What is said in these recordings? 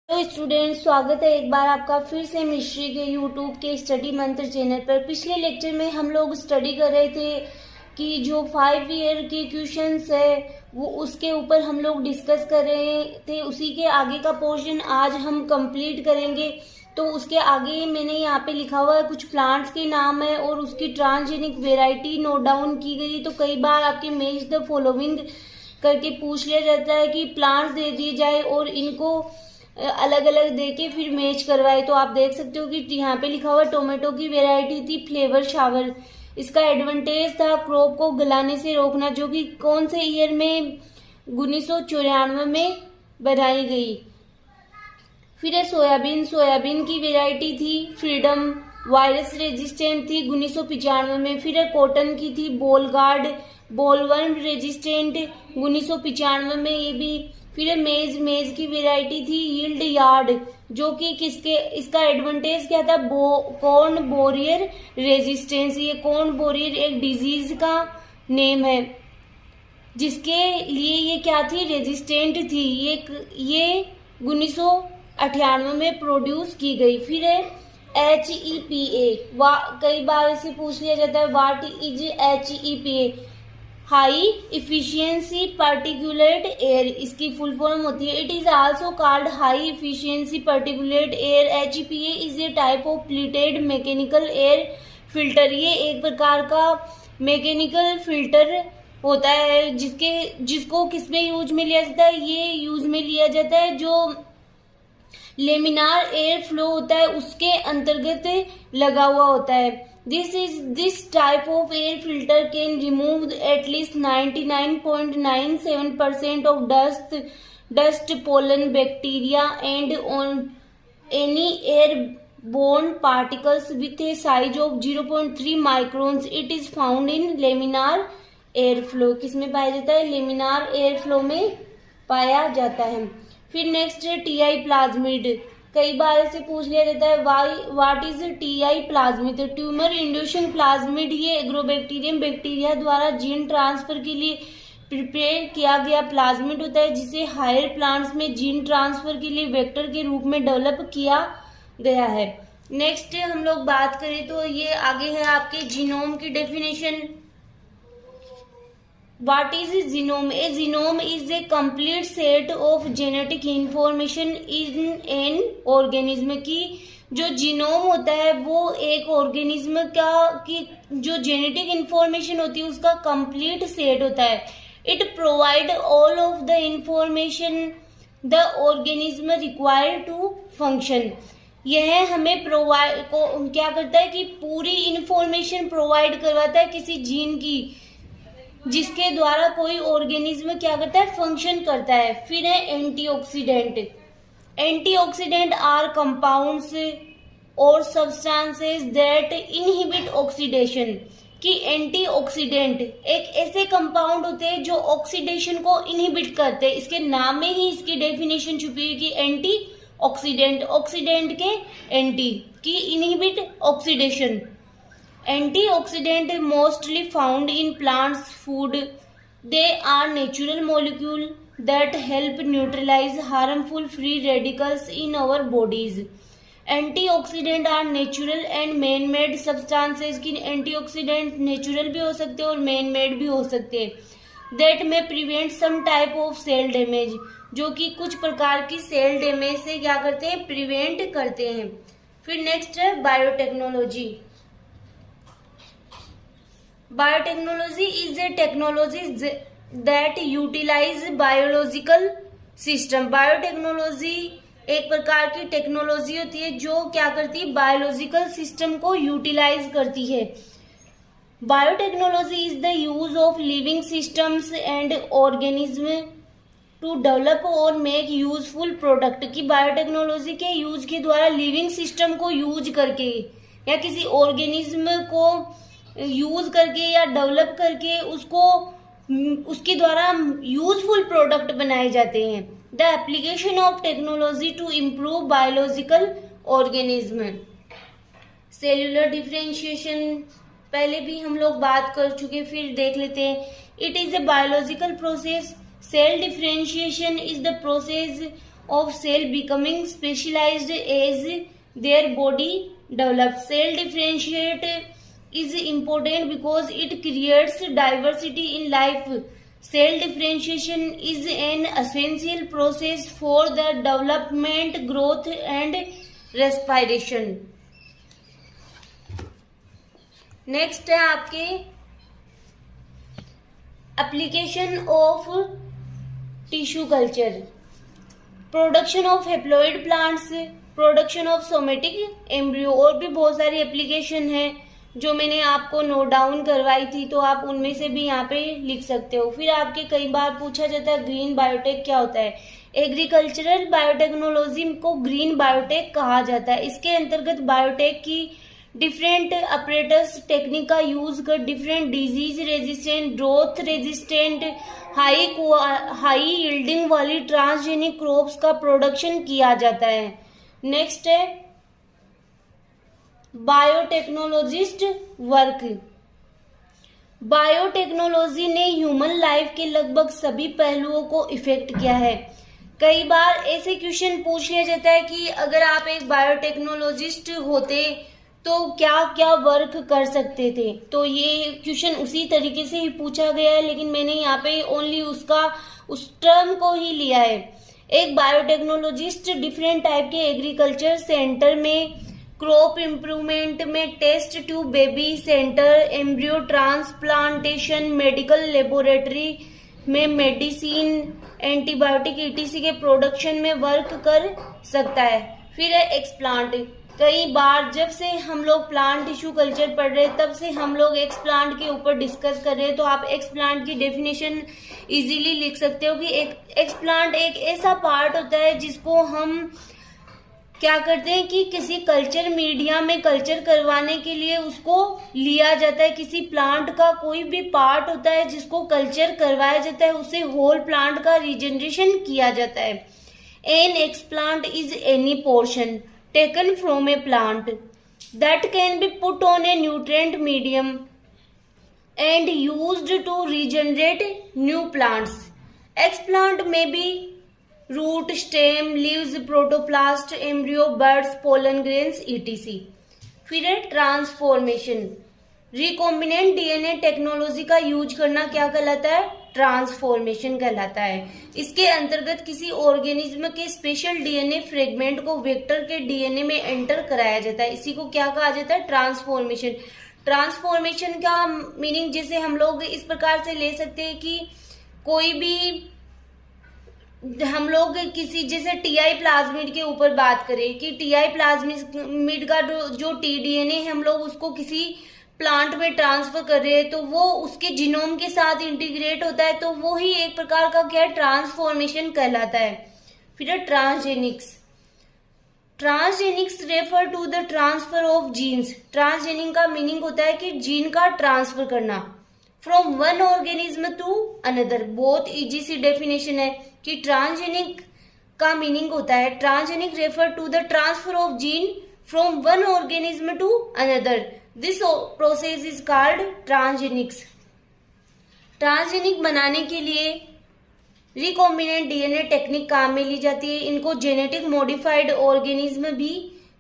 तो स्टूडेंट, स्वागत है एक बार आपका फिर से मिस्ट्री के यूट्यूब के स्टडी मंत्र चैनल पर। पिछले लेक्चर में हम लोग स्टडी कर रहे थे कि जो 5 ईयर के क्वेश्चंस है वो उसके ऊपर हम लोग डिस्कस कर रहे थे। उसी के आगे का पोर्शन आज हम कंप्लीट करेंगे। तो उसके आगे मैंने यहाँ पे लिखा हुआ है कुछ प्लांट्स के नाम है और उसकी ट्रांसजेनिक वेराइटी नोट डाउन की गई। तो कई बार आपके मैच द फॉलोइंग करके पूछ लिया जाता है कि प्लांट्स दे दिए जाए और इनको अलग अलग देके फिर मैच करवाए। तो आप देख सकते हो कि यहाँ पे लिखा हुआ टोमेटो की वेराइटी थी फ्लेवर शावर। इसका एडवांटेज था क्रॉप को गलाने से रोकना, जो कि कौन से ईयर में 1994 में बनाई गई। फिर है सोयाबीन की वेराइटी थी फ्रीडम, वायरस रेजिस्टेंट थी 1995 में। फिर है कॉटन की थी बोलगार्ड, बोलवर्म रेजिस्टेंट 1995 में ये भी। फिर है मेज की वेराइटी थी यील्ड यार्ड, जो कि इसका एडवांटेज क्या था, कॉर्न बोरियर रेजिस्टेंस। ये कॉर्न बोरियर एक डिजीज का नेम है जिसके लिए ये क्या थी, रेजिस्टेंट थी। ये 1998 में प्रोड्यूस की गई। फिर है HEPA, कई बार इसे पूछ लिया जाता है what is HEPA, high efficiency particulate air. इसकी फुल फॉर्म होती है it is also called high efficiency particulate air. HEPA is a type of pleated mechanical air filter. ये एक प्रकार का मैकेनिकल फिल्टर होता है जिसको किसमें यूज में लिया जाता है, ये यूज में लिया जाता है जो लेमिनार एयर फ्लो होता है उसके अंतर्गत लगा हुआ होता है। This type of air filter can remove at least 99.97% of dust, pollen, bacteria, and on any airborne particles with a size of 0.3 microns. It is found in laminar airflow. किसमें पाया जाता है, लेमिनार एयरफ्लो में पाया जाता है। फिर next है TI प्लाज्मिड। कई बार इसे पूछ लिया जाता है व्हाट इज TI प्लाज्मिड। तो ट्यूमर इंड्यूसिंग प्लाज्मिड ये एग्रोबैक्टीरियम बैक्टीरिया द्वारा जीन ट्रांसफर के लिए प्रिपेयर किया गया प्लाज्मिड होता है, जिसे हायर प्लांट्स में जीन ट्रांसफर के लिए वेक्टर के रूप में डेवलप किया गया है। नेक्स्ट हम लोग बात करें तो ये आगे है आपके जीनोम की definition. What is a genome? A genome is a complete set of genetic information in an organism। की जो जीनोम होता है वो एक ऑर्गेनिज्म की जो जेनेटिक इंफॉर्मेशन होती है उसका कंप्लीट सेट होता है। It provide all of the information the organism require to function. यह हमें क्या करता है कि पूरी इंफॉर्मेशन प्रोवाइड करवाता है किसी जीन की, जिसके द्वारा कोई ऑर्गेनिज्म क्या करता है, फंक्शन करता है। फिर है एंटीऑक्सीडेंट आर कंपाउंड्स और सब्सटेंसेस दैट इनहिबिट ऑक्सीडेशन। कि एंटीऑक्सीडेंट एक ऐसे कंपाउंड होते हैं जो ऑक्सीडेशन को इनहिबिट करते हैं। इसके नाम में ही इसकी डेफिनेशन छुपी हुई कि एंटीऑक्सीडेंट, ऑक्सीडेंट के एंटी की inhibit oxidation. Antioxidant mostly found in plants' food. They are natural molecules that help neutralize harmful free radicals in our bodies. Antioxidant are natural and man-made substances। की antioxidant natural भी हो सकते हैं और man-made भी हो सकते हैं। That may prevent some type of cell damage, जो कि कुछ प्रकार की सेल डैमेज से क्या करते हैं, प्रिवेंट करते हैं। फिर नेक्स्ट है biotechnology. Biotechnology is a technology that utilize biological system। Biotechnology एक प्रकार की टेक्नोलॉजी होती है जो क्या करती है, बायोलॉजिकल सिस्टम को यूटिलाइज करती है। Biotechnology is the use of living systems and organism to develop और मेक यूजफुल प्रोडक्ट। की बायोटेक्नोलॉजी के यूज के द्वारा लिविंग सिस्टम को यूज करके या किसी ऑर्गेनिज्म को यूज करके या डेवलप करके उसके द्वारा यूजफुल प्रोडक्ट बनाए जाते हैं। The application of technology to improve biological organism. Cellular differentiation पहले भी हम लोग बात कर चुके, फिर देख लेते हैं। It is a biological process. Cell differentiation is the process of cell becoming specialized as their body develops. Cell differentiate is important because it creates diversity in life. Cell differentiation is an essential process for the development, growth and respiration. Next है आपके application of tissue culture, production of haploid plants, production of somatic embryo, और भी बहुत सारी application है जो मैंने आपको नोट डाउन करवाई थी, तो आप उनमें से भी यहाँ पे लिख सकते हो। फिर आपके कई बार पूछा जाता है ग्रीन बायोटेक क्या होता है। एग्रीकल्चरल बायोटेक्नोलॉजी को ग्रीन बायोटेक कहा जाता है। इसके अंतर्गत बायोटेक की डिफरेंट ऑपरेटर्स टेक्निक का यूज कर different disease resistant, growth resistant, high yielding वाली ट्रांसजेनिक क्रॉप्स का प्रोडक्शन किया जाता है। नेक्स्ट है बायोटेक्नोलॉजिस्ट वर्क। बायोटेक्नोलॉजी ने ह्यूमन लाइफ के लगभग सभी पहलुओं को इफेक्ट किया है। कई बार ऐसे क्वेश्चन पूछ लिया जाता है कि अगर आप एक बायोटेक्नोलॉजिस्ट होते तो क्या क्या वर्क कर सकते थे, तो ये क्वेश्चन उसी तरीके से ही पूछा गया है, लेकिन मैंने यहाँ पे ओनली उस टर्म को ही लिया है। एक बायोटेक्नोलॉजिस्ट डिफरेंट टाइप के एग्रीकल्चर सेंटर में, क्रॉप इम्प्रूवमेंट में, test tube baby center, embryo transplantation, medical laboratory में, मेडिसिन, एंटीबायोटिक ईटीसी के प्रोडक्शन में वर्क कर सकता है। फिर है एक्सप्लांट। कई बार जब से हम लोग प्लांट टिश्यू कल्चर पढ़ रहे हैं तब से हम लोग एक्सप्लांट के ऊपर डिस्कस कर रहे हैं, तो आप एक्सप्लांट की डेफिनेशन इजीली लिख सकते हो कि एक्सप्लांट एक ऐसा पार्ट होता है जिसको हम क्या करते हैं कि किसी कल्चर मीडिया में कल्चर करवाने के लिए उसको लिया जाता है। किसी प्लांट का कोई भी पार्ट होता है जिसको कल्चर करवाया जाता है, उसे होल प्लांट का रीजनरेशन किया जाता है। An explant is any portion taken from a plant that can be put on a nutrient medium and used to regenerate new plants. Explant may be root, stem, leaves, protoplast, embryo, buds, pollen grains, etc. फिर है transformation. Recombinant DNA technology का use करना क्या कहलाता है? Transformation कहलाता है। इसके अंतर्गत किसी ऑर्गेनिज्म के स्पेशल डीएनए फ्रेगमेंट को वेक्टर के डीएनए में एंटर कराया जाता है, इसी को क्या कहा जाता है? ट्रांसफॉर्मेशन। ट्रांसफॉर्मेशन का मीनिंग जैसे हम लोग इस प्रकार से ले सकते हैं कि कोई भी हम लोग किसी जैसे टीआई प्लाज्मिड के ऊपर बात करें कि टीआई प्लाज्मिड का जो टीडीएनए है हम लोग उसको किसी प्लांट में ट्रांसफर कर रहे हैं तो वो उसके जीनोम के साथ इंटीग्रेट होता है, तो वो ही एक प्रकार का क्या ट्रांसफॉर्मेशन कहलाता है। फिर है transgenics. Transgenics refer to the transfer of genes. Transgenic का मीनिंग होता है कि जीन का ट्रांसफर करना from one organism to another. बहुत इजी सी डेफिनेशन है कि ट्रांसजेनिक का मीनिंग होता है transgenic refer to the transfer of gene from one organism to another. This process is called transgenics. Transgenic बनाने के लिए रिकॉम्बिनेंट डीएनए टेक्निक काम में ली जाती है। इनको जेनेटिक मॉडिफाइड ऑर्गेनिज्म भी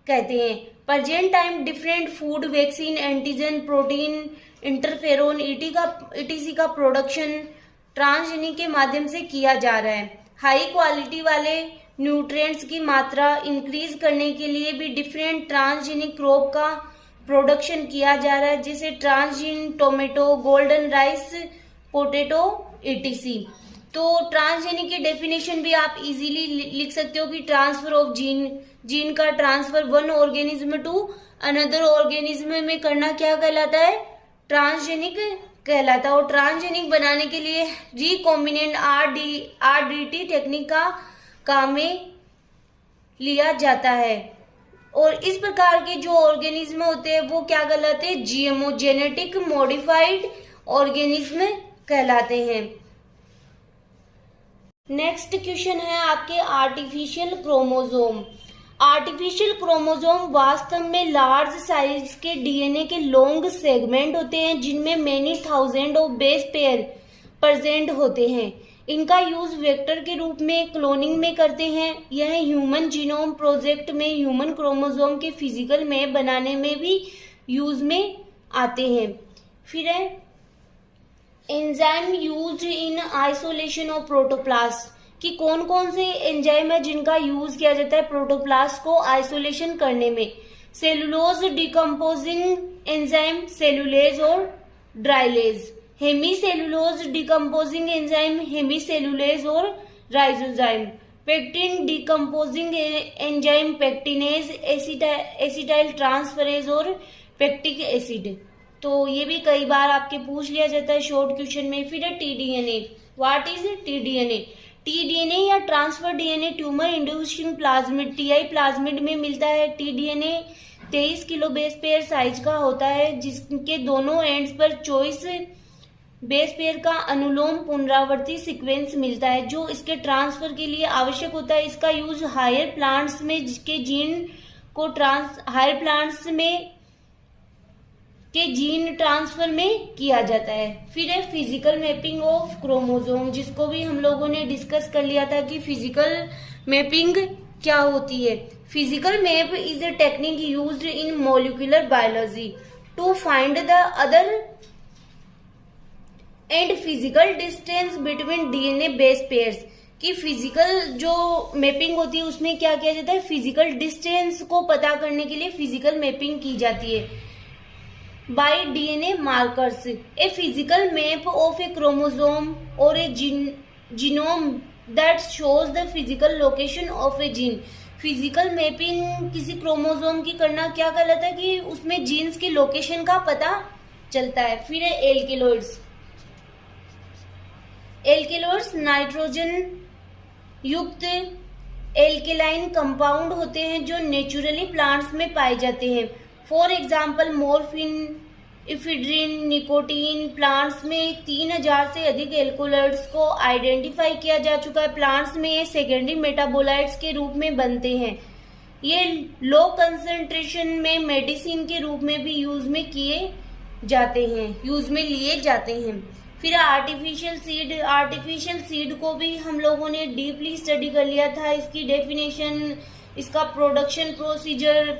कहते हैं। Present time different food, vaccine, antigen, protein, interferon, etc का प्रोडक्शन ट्रांसजेनिक के माध्यम से किया जा रहा है। हाई क्वालिटी वाले न्यूट्रिएंट्स की मात्रा इंक्रीज करने के लिए भी डिफरेंट ट्रांसजेनिक क्रॉप का प्रोडक्शन किया जा रहा है, जैसे transgene tomato, golden rice, potato, etc. तो ट्रांसजेनिक की डेफिनेशन भी आप इजीली लिख सकते हो कि ट्रांसफर ऑफ जीन का transfer one organism to another organism में करना क्या कहलाता है? ट्रांसजेनिक कहलाता है। और ट्रांसजेनिक बनाने के लिए रिकॉम्बिनेंट आरडीटी टेक्निक का काम में लिया जाता है। और इस प्रकार के जो ऑर्गेनिज्म होते हैं वो क्या कहलाते हैं? जीएमओ, जेनेटिक मॉडिफाइड ऑर्गेनिज्म कहलाते हैं। नेक्स्ट क्वेश्चन है आपके आर्टिफिशियल क्रोमोसोम। आर्टिफिशियल क्रोमोसोम वास्तव में लार्ज साइज के डीएनए के लॉन्ग सेगमेंट होते हैं जिनमें many thousand of base pair present होते हैं। इनका यूज वेक्टर के रूप में क्लोनिंग में करते हैं। यह ह्यूमन जीनोम प्रोजेक्ट में ह्यूमन क्रोमोसोम के फिजिकल मैप बनाने में भी यूज में आते हैं। फिर है enzyme used in isolation of protoplast, कि कौन कौन से एंजाइम है जिनका यूज किया जाता है प्रोटोप्लास्ट को आइसोलेशन करने में। सेलुलोज डिकम्पोजिंग एंजाइम सेलुलेज और ड्राइलेज, हेमीसेलुलोज डिकम्पोजिंग एंजाइम हेमीसेलुलेज और राइजोजाइम, pectin decomposing enzyme pectinase, acetyl transferase और पेक्टिक एसिड। तो ये भी कई बार आपके पूछ लिया जाता है शॉर्ट क्वेश्चन में। फिर है T DNA. What is T DNA? T DNA या transfer DNA tumour inducing plasmid Ti plasmid में मिलता है। T DNA 23 kilo base pair size का होता है, जिसके दोनों एंड्स पर 24 बेस पेयर का अनुलोम पुनरावर्ती सीक्वेंस मिलता है, जो इसके ट्रांसफर के लिए आवश्यक होता है। इसका यूज हायर प्लांट्स में जिसके जीन को हायर प्लांट्स में के जीन ट्रांसफर में किया जाता है। फिर है फिजिकल मैपिंग ऑफ क्रोमोसोम, जिसको भी हम लोगों ने डिस्कस कर लिया था कि फिजिकल मैपिंग क्या होती है। Physical map is a technique used in molecular biology to find the other and physical distance between DNA base pairs, कि फिजिकल जो मैपिंग होती है उसमें क्या किया जाता है, फिजिकल डिस्टेंस को पता करने के लिए फिजिकल मैपिंग की जाती है by DNA markers. A physical map of a chromosome और a genome that shows the physical location of a gene. Physical mapping किसी क्रोमोसोम की करना क्या कहलाता है कि उसमें जीन्स की लोकेशन का पता चलता है। फिर है एल्केलॉइड्स। एल्केलॉइड्स नाइट्रोजन युक्त एल्केलाइन कंपाउंड होते हैं जो नेचुरली प्लांट्स में पाए जाते हैं। For example morphine, ephedrine, nicotine. Plants में 3000 से अधिक एल्कोलॉइड्स को आइडेंटिफाई किया जा चुका है। प्लांट्स में ये सेकेंडरी मेटाबोलाइट्स के रूप में बनते हैं। ये लो कंसंट्रेशन में मेडिसिन के रूप में भी यूज में लिए जाते हैं। फिर आर्टिफिशियल सीड। आर्टिफिशियल सीड को भी हम लोगों ने डीपली स्टडी कर लिया था, इसकी डेफिनेशन, इसका production procedure.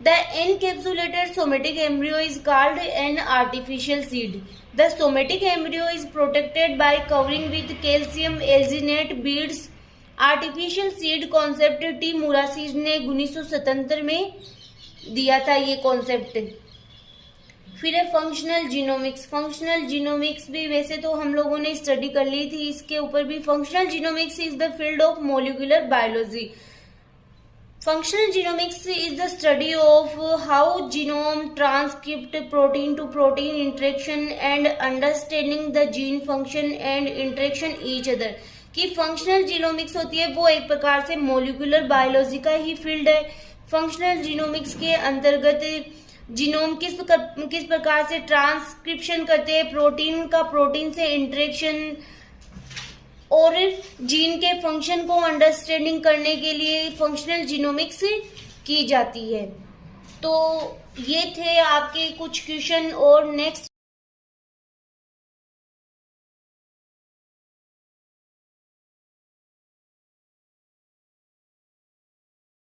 The encapsulated somatic embryo is called an artificial seed. The somatic embryo is protected by covering with calcium alginate beads. Artificial seed concept T Murashige ने 1977 में दिया था ये कॉन्सेप्ट। फिर है फंक्शनल जीनोमिक्स। फंक्शनल जीनोमिक्स भी वैसे तो हम लोगों ने स्टडी कर ली थी, इसके ऊपर भी। Functional genomics is the field of molecular biology. Functional genomics is the study of how genome transcript, protein to protein interaction and understanding the gene function and interaction each other। कि functional genomics होती है वो एक प्रकार से molecular biology का ही field है। Functional genomics के अंतर्गत जीनोम किस प्रकार से ट्रांसक्रिप्शन करते हैं, प्रोटीन का प्रोटीन से इंटरेक्शन और जीन के फंक्शन को अंडरस्टैंडिंग करने के लिए फंक्शनल जीनोमिक्स की जाती है। तो ये थे आपके कुछ क्वेश्चन। और नेक्स्ट